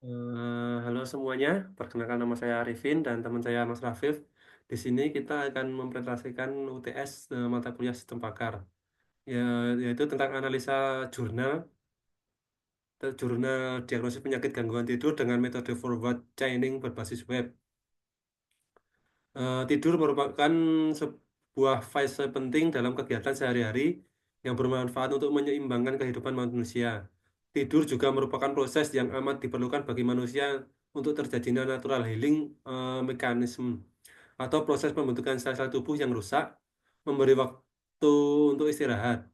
Halo semuanya, perkenalkan nama saya Arifin dan teman saya Mas Rafif. Di sini kita akan mempresentasikan UTS mata kuliah sistem pakar, ya, yaitu tentang analisa jurnal, jurnal diagnosis penyakit gangguan tidur dengan metode forward chaining berbasis web. Tidur merupakan sebuah fase penting dalam kegiatan sehari-hari yang bermanfaat untuk menyeimbangkan kehidupan manusia. Tidur juga merupakan proses yang amat diperlukan bagi manusia untuk terjadinya natural healing mechanism atau proses pembentukan sel-sel tubuh yang rusak, memberi waktu untuk istirahat.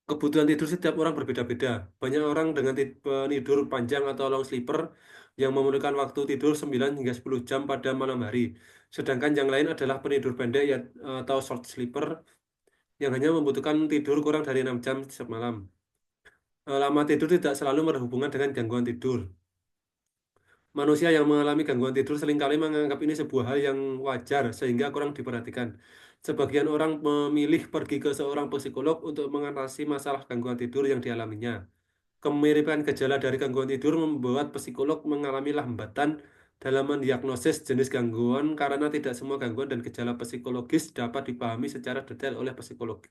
Kebutuhan tidur setiap orang berbeda-beda. Banyak orang dengan tidur panjang atau long sleeper yang memerlukan waktu tidur 9 hingga 10 jam pada malam hari. Sedangkan yang lain adalah penidur pendek ya, atau short sleeper yang hanya membutuhkan tidur kurang dari 6 jam semalam. Lama tidur tidak selalu berhubungan dengan gangguan tidur. Manusia yang mengalami gangguan tidur seringkali menganggap ini sebuah hal yang wajar sehingga kurang diperhatikan. Sebagian orang memilih pergi ke seorang psikolog untuk mengatasi masalah gangguan tidur yang dialaminya. Kemiripan gejala dari gangguan tidur membuat psikolog mengalami hambatan dalam mendiagnosis jenis gangguan karena tidak semua gangguan dan gejala psikologis dapat dipahami secara detail oleh psikolog.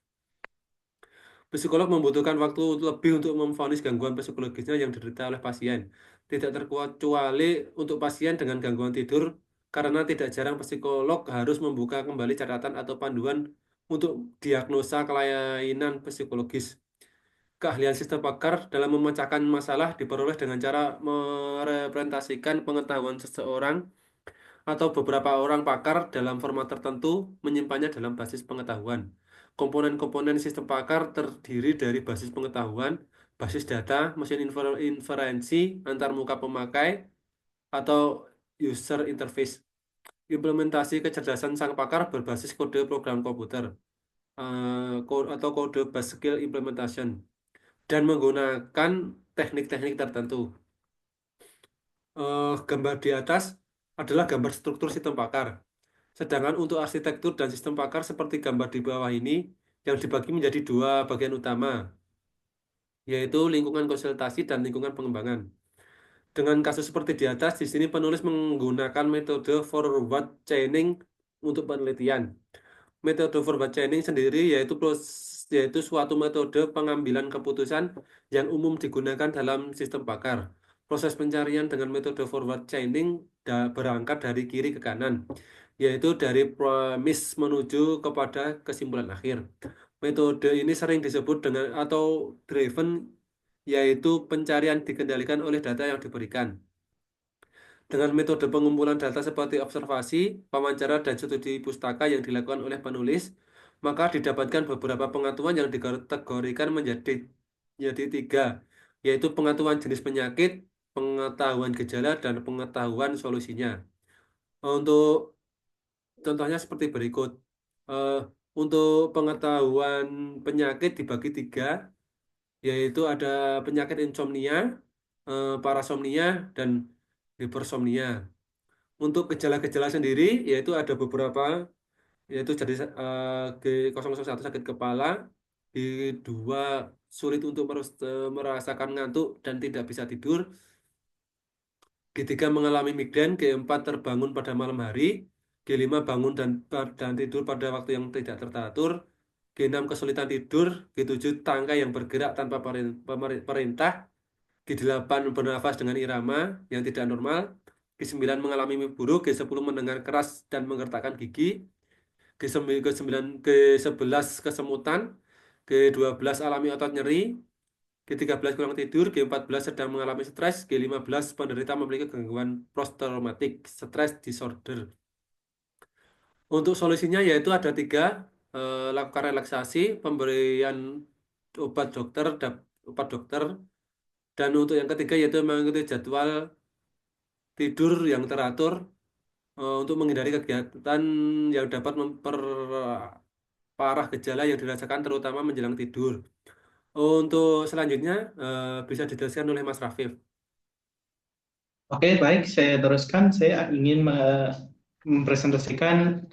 Psikolog membutuhkan waktu lebih untuk memvonis gangguan psikologisnya yang diderita oleh pasien. Tidak terkecuali untuk pasien dengan gangguan tidur, karena tidak jarang psikolog harus membuka kembali catatan atau panduan untuk diagnosa kelainan psikologis. Keahlian sistem pakar dalam memecahkan masalah diperoleh dengan cara merepresentasikan pengetahuan seseorang atau beberapa orang pakar dalam format tertentu menyimpannya dalam basis pengetahuan. Komponen-komponen sistem pakar terdiri dari basis pengetahuan, basis data, mesin inferensi, antarmuka pemakai, atau user interface. Implementasi kecerdasan sang pakar berbasis kode program komputer atau kode base skill implementation dan menggunakan teknik-teknik tertentu. Gambar di atas adalah gambar struktur sistem pakar. Sedangkan untuk arsitektur dan sistem pakar seperti gambar di bawah ini yang dibagi menjadi dua bagian utama, yaitu lingkungan konsultasi dan lingkungan pengembangan. Dengan kasus seperti di atas, di sini penulis menggunakan metode forward chaining untuk penelitian. Metode forward chaining sendiri yaitu suatu metode pengambilan keputusan yang umum digunakan dalam sistem pakar. Proses pencarian dengan metode forward chaining berangkat dari kiri ke kanan, yaitu dari premis menuju kepada kesimpulan akhir. Metode ini sering disebut dengan atau driven, yaitu pencarian dikendalikan oleh data yang diberikan. Dengan metode pengumpulan data seperti observasi, wawancara, dan studi pustaka yang dilakukan oleh penulis, maka didapatkan beberapa pengetahuan yang dikategorikan menjadi tiga, yaitu pengetahuan jenis penyakit, pengetahuan gejala, dan pengetahuan solusinya. Untuk contohnya seperti berikut. Eh, untuk pengetahuan penyakit dibagi tiga, yaitu ada penyakit insomnia, parasomnia, dan hipersomnia. Untuk gejala-gejala sendiri, yaitu ada beberapa, yaitu jadi G001 sakit kepala, G2 sulit untuk merasakan ngantuk dan tidak bisa tidur, G3 mengalami migrain, G4 terbangun pada malam hari, G5 bangun dan tidur pada waktu yang tidak teratur, G6 kesulitan tidur, G7 tangkai yang bergerak tanpa perintah, G8 bernafas dengan irama yang tidak normal, G9 mengalami mimpi buruk, G10 mendengar keras dan menggertakkan gigi, G11 kesemutan, G12 alami otot nyeri, G13 kurang tidur, G14 sedang mengalami stres, G15 penderita memiliki gangguan post-traumatic stress disorder. Untuk solusinya yaitu ada tiga, lakukan relaksasi, pemberian obat dokter, obat dokter, dan untuk yang ketiga yaitu mengikuti jadwal tidur yang teratur untuk menghindari kegiatan yang dapat memperparah gejala yang dirasakan terutama menjelang tidur. Untuk selanjutnya bisa dijelaskan oleh Mas Rafif. Oke, baik, saya teruskan. Saya ingin mempresentasikan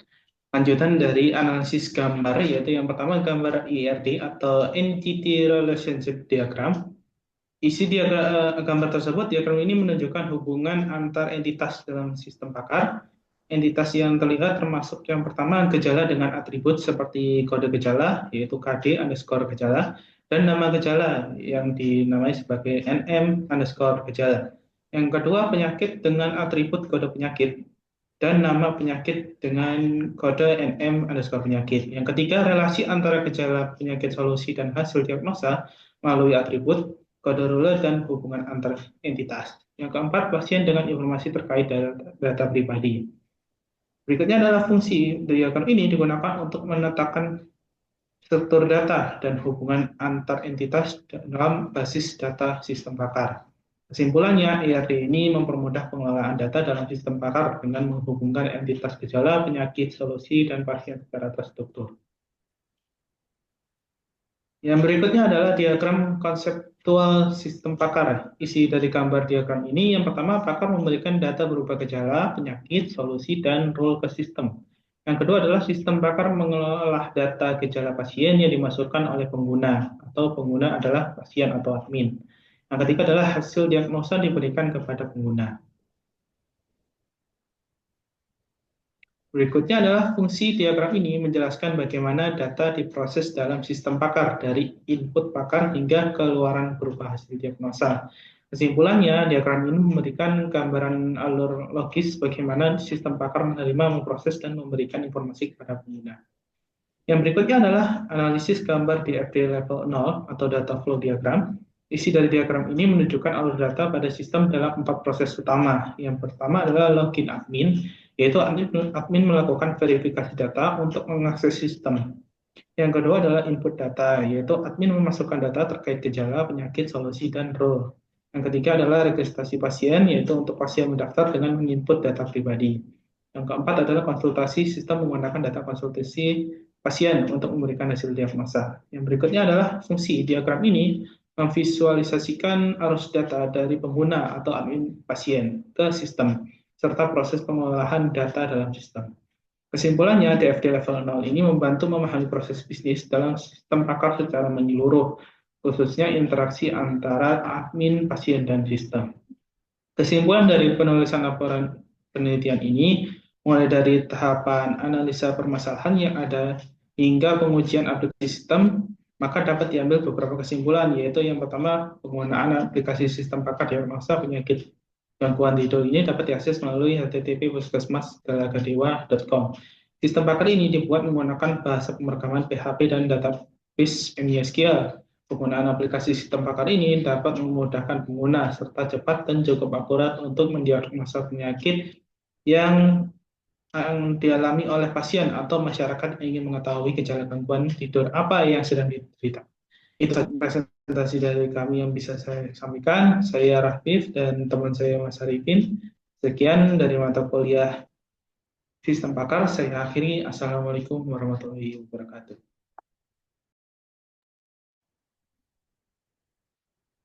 lanjutan dari analisis gambar, yaitu yang pertama gambar IRD atau Entity Relationship Diagram. Isi gambar tersebut, diagram ini menunjukkan hubungan antar entitas dalam sistem pakar. Entitas yang terlihat termasuk yang pertama gejala dengan atribut seperti kode gejala, yaitu KD underscore gejala, dan nama gejala yang dinamai sebagai NM underscore gejala. Yang kedua, penyakit dengan atribut kode penyakit, dan nama penyakit dengan kode NM underscore penyakit. Yang ketiga, relasi antara gejala penyakit solusi dan hasil diagnosa melalui atribut, kode ruler, dan hubungan antar entitas. Yang keempat, pasien dengan informasi terkait data pribadi. Berikutnya adalah fungsi diagram ini digunakan untuk menetapkan struktur data dan hubungan antar entitas dalam basis data sistem pakar. Kesimpulannya, ERD ini mempermudah pengelolaan data dalam sistem pakar dengan menghubungkan entitas gejala, penyakit, solusi, dan pasien secara terstruktur. Yang berikutnya adalah diagram konseptual sistem pakar. Isi dari gambar diagram ini, yang pertama, pakar memberikan data berupa gejala, penyakit, solusi, dan role ke sistem. Yang kedua adalah sistem pakar mengelola data gejala pasien yang dimasukkan oleh pengguna, atau pengguna adalah pasien atau admin. Yang ketiga adalah hasil diagnosa diberikan kepada pengguna. Berikutnya adalah fungsi diagram ini menjelaskan bagaimana data diproses dalam sistem pakar dari input pakar hingga keluaran berupa hasil diagnosa. Kesimpulannya, diagram ini memberikan gambaran alur logis bagaimana sistem pakar menerima, memproses, dan memberikan informasi kepada pengguna. Yang berikutnya adalah analisis gambar di FD level 0 atau data flow diagram. Isi dari diagram ini menunjukkan alur data pada sistem dalam 4 proses utama. Yang pertama adalah login admin, yaitu admin melakukan verifikasi data untuk mengakses sistem. Yang kedua adalah input data, yaitu admin memasukkan data terkait gejala, penyakit, solusi, dan role. Yang ketiga adalah registrasi pasien, yaitu untuk pasien mendaftar dengan menginput data pribadi. Yang keempat adalah konsultasi, sistem menggunakan data konsultasi pasien untuk memberikan hasil diagnosa. Yang berikutnya adalah fungsi diagram ini memvisualisasikan arus data dari pengguna atau admin pasien ke sistem, serta proses pengolahan data dalam sistem. Kesimpulannya, DFD level 0 ini membantu memahami proses bisnis dalam sistem pakar secara menyeluruh, khususnya interaksi antara admin, pasien, dan sistem. Kesimpulan dari penulisan laporan penelitian ini, mulai dari tahapan analisa permasalahan yang ada hingga pengujian aplikasi sistem, maka dapat diambil beberapa kesimpulan, yaitu yang pertama, penggunaan aplikasi sistem pakar diagnosa penyakit gangguan tidur ini dapat diakses melalui http://puskesmas.com. Sistem pakar ini dibuat menggunakan bahasa pemrograman PHP dan database MySQL. Penggunaan aplikasi sistem pakar ini dapat memudahkan pengguna serta cepat dan cukup akurat untuk mendiagnosa penyakit yang dialami oleh pasien atau masyarakat yang ingin mengetahui gejala gangguan tidur apa yang sedang diderita. Itu presentasi dari kami yang bisa saya sampaikan. Saya Rafif dan teman saya Mas Arifin. Sekian dari mata kuliah Sistem Pakar. Saya akhiri. Assalamualaikum warahmatullahi wabarakatuh.